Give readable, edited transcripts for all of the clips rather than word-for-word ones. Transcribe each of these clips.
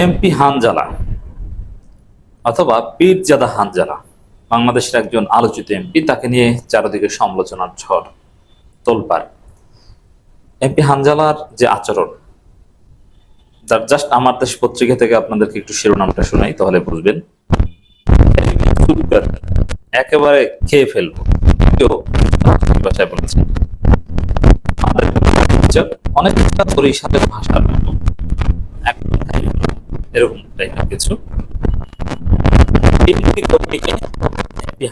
MP Hanzala অথবা পীরজাদা হানজালা বাংলাদেশের একজন আলোচিত এমপি, তাকে নিয়ে চারিদিকে সমালোচনার ঝড় তোলপাড়। এমপি হানজালার যে আচরণ, তার জাস্ট আমার দেশ পত্রিকা থেকে আপনাদেরকে একটু শিরোনামটা শোনাই, তাহলে বুঝবেন। একেবারে খেয়ে ফেলবো, কেউ ভাষায় বলেছেন। অনেকটা বরিশালের ভাষার মতো এরকম টাইপের কিছু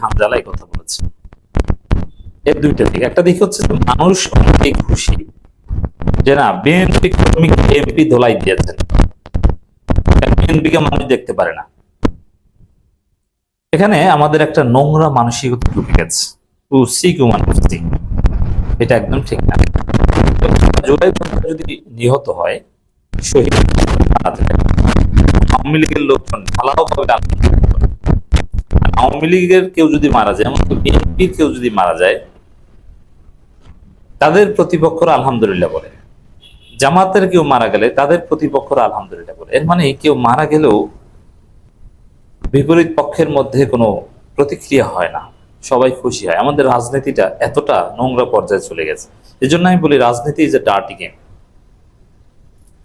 হানজালা এই কথা বলেছে। এর দুইটা দিক, একটা দিক হচ্ছে মানুষ অনেকেই খুশি যে না বিএনপি কর্মীকে এমপি ধোলাই দিয়েছেন, বিএনপিকে মানুষ দেখতে পারে না। এখানে আমাদের একটা নোংরা মানসিকতা ঢুকে গেছে, এটা একদম ঠিক না। জুলাই যদি নিহত হয়, শহীদ আওয়ামী লীগের লোকজন ঢালাওভাবে আওয়ামী লীগের কেউ যদি মারা যায়, এমনকি বিএনপির কেউ যদি মারা যায়, তাদের প্রতিপক্ষরা আলহামদুলিল্লাহ বলে। জামাতের কেউ মারা গেলে তাদের প্রতিপক্ষরা আলহামদুলিল্লাহ বলে। এর মানে কেউ মারা গেলেও বিপরীত পক্ষের মধ্যে কোনো প্রতিক্রিয়া হয় না, সবাই খুশি হয়। আমাদের রাজনীতিটা এতটা নোংরা পর্যায়ে চলে গেছে। এই জন্য আমি বলি রাজনীতি ইজ এ ডার্টি গেম।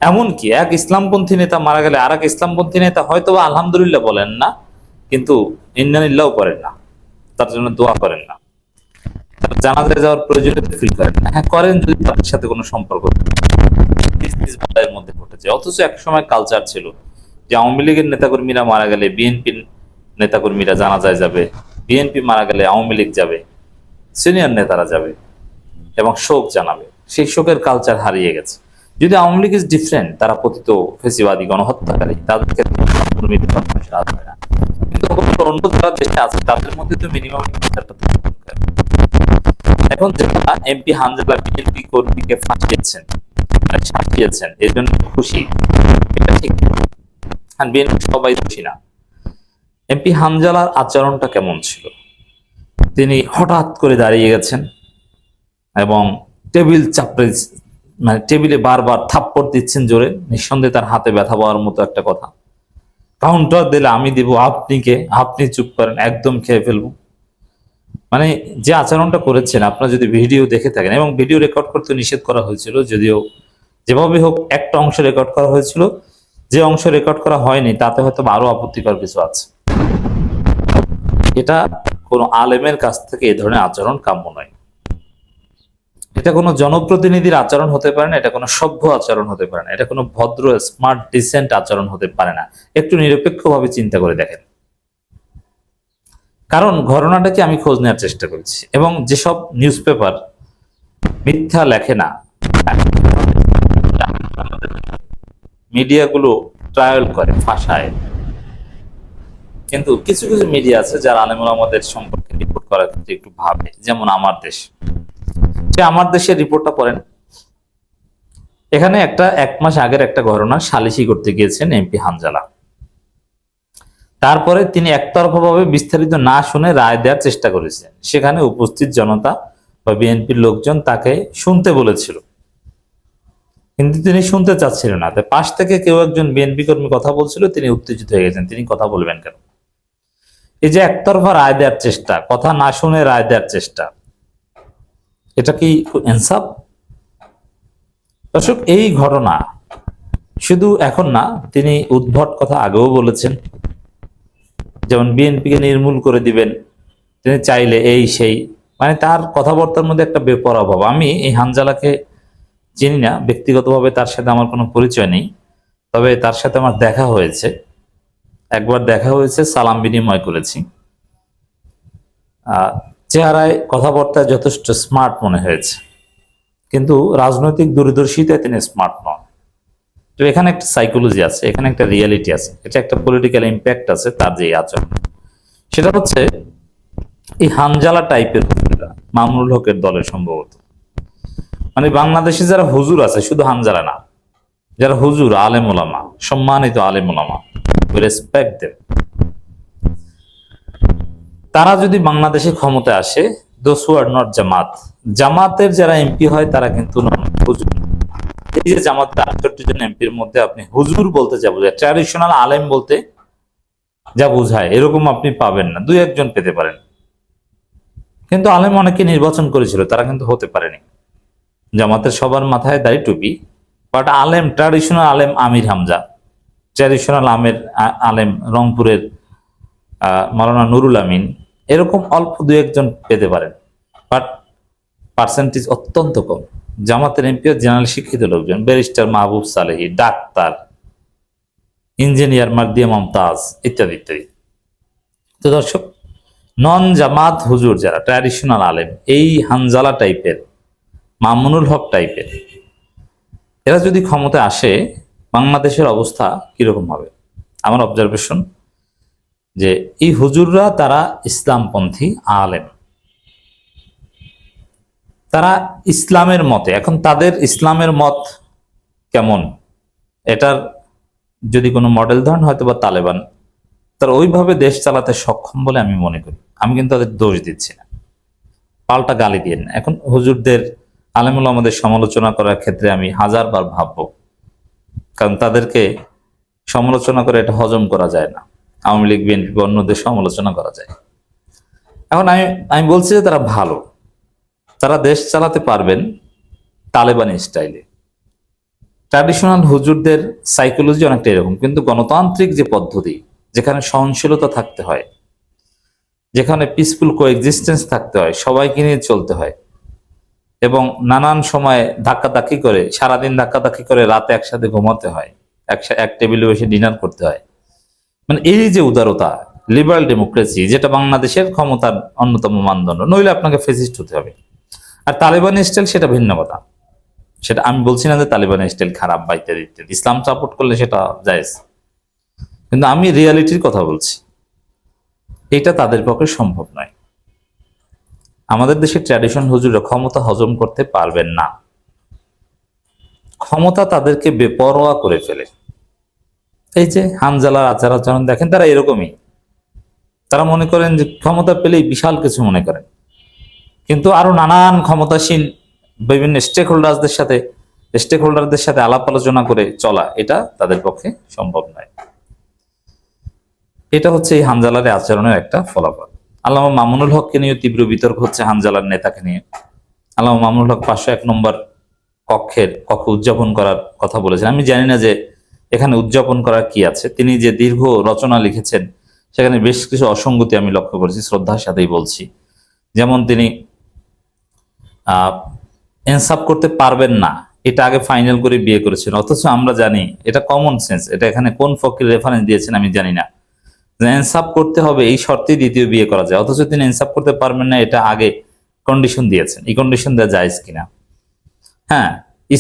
এমনকি এক ইসলামপন্থী নেতা মারা গেলে আর এক ইসলামপন্থী নেতা হয়তো বা আলহামদুলিল্লাহ বলেন না, কিন্তু ইন্নালিল্লাহও করেন না, তার জন্য দোয়া করেন না, জানাজায় যাওয়ার প্রয়োজনীয়তা ফিল করেন না। হ্যাঁ করেন যদি তাদের সাথে কোনো সম্পর্ক মধ্যে ঘটেছে। অথচ এক সময় কালচার ছিল যে আওয়ামী লীগের নেতাকর্মীরা মারা গেলে বিএনপির নেতাকর্মীরা জানাজায় যাবে, বিএনপি মারা গেলে আওয়ামী লীগ যাবে, সিনিয়র নেতারা যাবে এবং শোক জানাবে। সেই শোকের কালচার হারিয়ে গেছে। যদি আওয়ামী লীগ ইজ ডিফারেন্ট, তারা পতিত ফেসিবাদী গণহত্যাকারী, তাদেরকে কিন্তু অন্য যারা দেশে আছে তাদের মধ্যে তো মিনিমাম এখন যারা এমপি হানজালা বিএনপি কর্মীকে ফাঁসিয়েছেন এর জন্য খুশি, এটা ঠিক। বিএনপি সবাই খুশি না। এমপি হানজালার আচরণটা কেমন ছিল? তিনি হঠাৎ করে দাঁড়িয়ে গেছেন এবং টেবিল চাপড়ে, মানে টেবিলে বারবার থাপ্পড় দিচ্ছেন জোরে। নিঃসন্দেহে তার হাতে ব্যথা পাওয়ার মতো একটা কথা। কাউন্টার দিলে আমি দিব, আপনি চুপ করেন, একদম খেয়ে ফেলবো। মানে যে আচরণটা করেছেন, আপনারা যদি ভিডিও দেখে থাকেন, এবং ভিডিও রেকর্ড করতে নিষেধ করা হয়েছিল, যদিও যেভাবে হোক একটা অংশ রেকর্ড করা হয়েছিল, যে অংশ রেকর্ড করা হয়নি তাতে হয়তো আরো আপত্তিকর কিছু আছে। এটা কোনো আলেমের কাছ থেকে এই ধরনের আচরণ কাম্য নয়। এটা কোনো জনপ্রতিনিধির আচরণ হতে পারে না, এটা কোনো সভ্য আচরণ হতে পারে না, এটা কোনো ভদ্র স্মার্ট ডিসেন্ট আচরণ হতে পারে না। একটু নিরপেক্ষভাবে চিন্তা করে দেখেন। কারণ ঘটনাটাকে আমি খোঁজ নেওয়ার চেষ্টা করেছি, এবং যেসব নিউজ পেপার মিথ্যা লেখে না, মিডিয়াগুলো ট্রায়াল করে, ফাঁসায়, কিন্তু কিছু কিছু মিডিয়া আছে যারা আলেমুল আমাদের সম্পর্কে রিপোর্ট করার ক্ষেত্রে একটু ভাবে। যেমন আমার দেশ, আমার দেশের রিপোর্টটা পড়েন। এখানে এক মাস আগের একটা ঘটনা সালিশি করতে গিয়েছেন এমপি হানজালা। তারপরে তিনি একতরফাভাবে বিস্তারিত না শুনে রায় দেওয়ার চেষ্টা করেছেন। সেখানে উপস্থিত জনতা বা বিএনপির লোকজন তাকে শুনতে বলেছিল, কিন্তু তিনি শুনতে চাচ্ছিলেন না। তাই পাশ থেকে কেউ একজন বিএনপি কর্মী কথা বলছিল, তিনি উত্তেজিত হয়ে গেছেন। তিনি কথা বলবেন কেন? এই যে একতরফা রায় দেওয়ার চেষ্টা, কথা না শুনে রায় দেওয়ার চেষ্টা, এটা কি ইনসাফ? দর্শক, এই ঘটনা শুধু এখন না, তিনি উদ্ভট কথা আগেও বলেছেন, যেমন বিএনপিকে নির্মূল করে দিবেন তিনি চাইলে, এই সেই, মানে তার কথাবার্তার মধ্যে একটা বেপরোয়া ভাব। আমি এই হানজালাকে চিনি না ব্যক্তিগতভাবে, তার সাথে আমার কোনো পরিচয় নেই, তবে তার সাথে আমার দেখা হয়েছে, একবার দেখা হয়েছে, সালাম বিনিময় করেছি। চেহারায় কথাবার্তায় যথেষ্ট স্মার্ট মনে হয়েছে, কিন্তু রাজনৈতিক দূরদর্শিতায় তিনি স্মার্ট নন। তো এখানে একটা সাইকোলজি আছে, এখানে একটা রিয়ালিটি আছে, এটা একটা পলিটিক্যাল ইম্প্যাক্ট আছে তার যে আচরণ। সেটা হচ্ছে এই হানজালা টাইপের মামুনুল হকের দলের সম্ভবত, মানে বাংলাদেশে যারা হুজুর আছে, শুধু হানজালা না, যারা হুজুর, আলেম ওলামা, সম্মানিত আলেম ওলামা, উই রেসপেক্ট দেম, তারা যদি বাংলাদেশে ক্ষমতায় আসে, দোজ হু আর নট জামাত, জামাতের যারা এমপি হয় তারা কিন্তু হুজুর, এই যে জামাতের 68 জন এমপির মধ্যে আপনি হুজুর বলতে যা বোঝায়, ট্র্যাডিশনাল আলেম বলতে যা বোঝায়, এরকম আপনি পাবেন না। দুই একজন পেতে পারেন, কিন্তু আলেম অনেকে নির্বাচন করেছিল, তারা কিন্তু হতে পারেনি। জামাতের সবার মাথায় দাড়ি টুপি, বাট আলেম, ট্র্যাডিশনাল আলেম আমির হামজা, ট্র্যাডিশনাল আলেম রংপুরের মাওলানা নুরুল আমিন, এরকম অল্প দুই একজন পেতে পারেন, বাট পার্সেন্টেজ অত্যন্ত কম। জামাতের এমপিও জেনারেল শিক্ষিত লোকজন, ব্যারিস্টার মাহবুব সালেহী, ডাক্তার, ইঞ্জিনিয়ার মার্দিয়া মমতাজ ইত্যাদি ইত্যাদি। তো দর্শক, নন জামাত হুজুর যারা ট্র্যাডিশনাল আলেম, এই হানজালা টাইপের, মামুনুল হক টাইপের, এরা যদি ক্ষমতায় আসে, বাংলাদেশের অবস্থা কিরকম হবে? আমার অবজারভেশন যে এই হুজুররা তারা ইসলামপন্থী আলেম, তারা ইসলামের মতে, এখন তাদের ইসলামের মত কেমন এটার যদি কোনো মডেল ধরেন, হয়তো বা তালেবান, তারা ওইভাবে দেশ চালাতে সক্ষম বলে আমি মনে করি। আমি কিন্তু তাদের দোষ দিচ্ছি না, পাল্টা গালি দিয়ে না। এখন হুজুরদের, আলেমুল আমাদের সমালোচনা করার ক্ষেত্রে আমি হাজারবার ভাববো, কারণ তাদেরকে সমালোচনা করে এটা হজম করা যায় না। আওয়ামী লীগ, বিএনপি, অন্যদের সমালোচনা করা যায়। এখন আমি বলছি যে তারা ভালো, তারা দেশ চালাতে পারবেন তালেবানি স্টাইলে। ট্র্যাডিশনাল হুজুরদের সাইকোলজি অনেকটা এরকম, কিন্তু গণতান্ত্রিক যে পদ্ধতি, যেখানে সহনশীলতা থাকতে হয়, যেখানে পিসফুল কোএক্সিস্টেন্স থাকতে হয়, সবাইকে নিয়ে চলতে হয়, এবং নানান সময় ধাক্কাধাক্কি করে, সারাদিন ধাক্কাধাক্কি করে, রাতে একসাথে ঘুমাতে হয়, এক টেবিলে বসে ডিনার করতে হয়, মানে এই যে উদারতা, লিবারাল ডেমোক্রেসি, যেটা বাংলাদেশের ক্ষমতার অন্যতম মানদণ্ড, নইলে আপনাকে ফেসিস্ট হতে হবে। আর তালেবানি স্টাইল সেটা ভিন্ন কথা, সেটা আমি বলছি না যে তালেবানি স্টাইল খারাপ বা ইত্যাদি ইত্যাদি, ইসলাম সাপোর্ট করলে সেটা জায়েজ, কিন্তু আমি রিয়ালিটির কথা বলছি, এটা তাদের পক্ষে সম্ভব নয়। আমাদের দেশের ট্র্যাডিশন হুজুররা ক্ষমতা হজম করতে পারবেন না, ক্ষমতা তাদেরকে বেপরোয়া করে ফেলে। এই যে হানজালার আচার আচরণ দেখেন, তারা এরকমই, তারা মনে করেন যে ক্ষমতা পেলেই বিশাল কিছু মনে করেন, কিন্তু আরো নানান ক্ষমতাসীন বিভিন্ন স্টেক হোল্ডারদের সাথে আলাপ আলোচনা করে চলা, এটা তাদের পক্ষে সম্ভব নয়। এটা হচ্ছে এই হানজালার আচরণের একটা ফলাফল। আল্লামা মামুনুল হককে নিয়ে তীব্র বিতর্ক হচ্ছে, হানজালার নেতাকে নিয়ে। আল্লামা মামুনুল হক 501 নম্বর কক্ষ উদযাপন করার কথা বলেছেন। আমি জানি না যে এখানে উদযাপন করার কি আছে। তিনি যে দীর্ঘ রচনা লিখেছেন, সেখানে বেশ কিছু অসঙ্গতি আমি লক্ষ্য করেছি, শ্রদ্ধার সাথেই বলছি। যেমন তিনি ইনসাফ করতে পারবেন না, এটা আগে ফাইনাল করে বিয়ে করেছেন, অথচ আমরা জানি এটা কমন সেন্স। এটা এখানে কোন ফকির রেফারেন্স দিয়েছেন আমি জানি না, যে ইনসাফ করতে হবে এই শর্তে দ্বিতীয় বিয়ে করা যায়, অথচ তিনি ইনসাফ করতে পারবেন না, এটা আগে কন্ডিশন দিয়েছেন। এই কন্ডিশন দেওয়া জায়েজ কিনা? হ্যাঁ,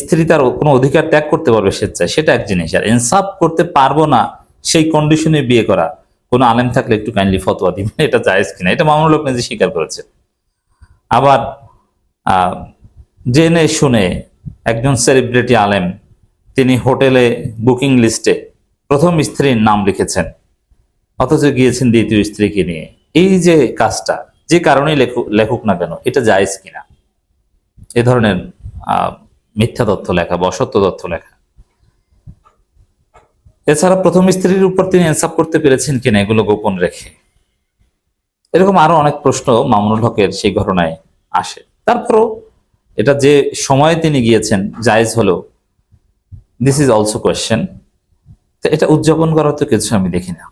স্ত্রী তার কোনো অধিকার ত্যাগ করতে পারবে স্বেচ্ছায়, সেটা এক জিনিস। আর ইনসাফ করতে পারবো না সেই কন্ডিশনে বিয়ে করা, কোনো আলেম থাকলে একটু কাইন্ডলি ফতোয়া দিবেন, এটা জায়েজ কিনা। এটা মামুনুল হক নিজে স্বীকার করেছে। আবার জেনে শুনে একজন সেলিব্রিটি আলেম, তিনি হোটেলে বুকিং লিস্টে প্রথম স্ত্রীর নাম লিখেছেন, অথচ গিয়েছেন দ্বিতীয় স্ত্রীকে নিয়ে। এই যে কাজটা, যে কারণেই লেখুক না কেন, এটা জায়েজ কিনা? এ ধরনের মিথ্যা তথ্য লেখা বা অসত্য তথ্য লেখা। এছাড়া প্রথম স্ত্রীর উপর তিনি ইনসাফ করতে পেরেছেন কিনা, এগুলো গোপন রেখে। এরকম আরো অনেক প্রশ্ন মামুনুল হকের সেই ঘটনায় আসে। তারপরও এটা যে সময়ে তিনি গিয়েছেন জায়েজ হলো, দিস ইজ অলসো কোয়েশ্চেন। এটা উদযাপন করার তো কিছু আমি দেখি না।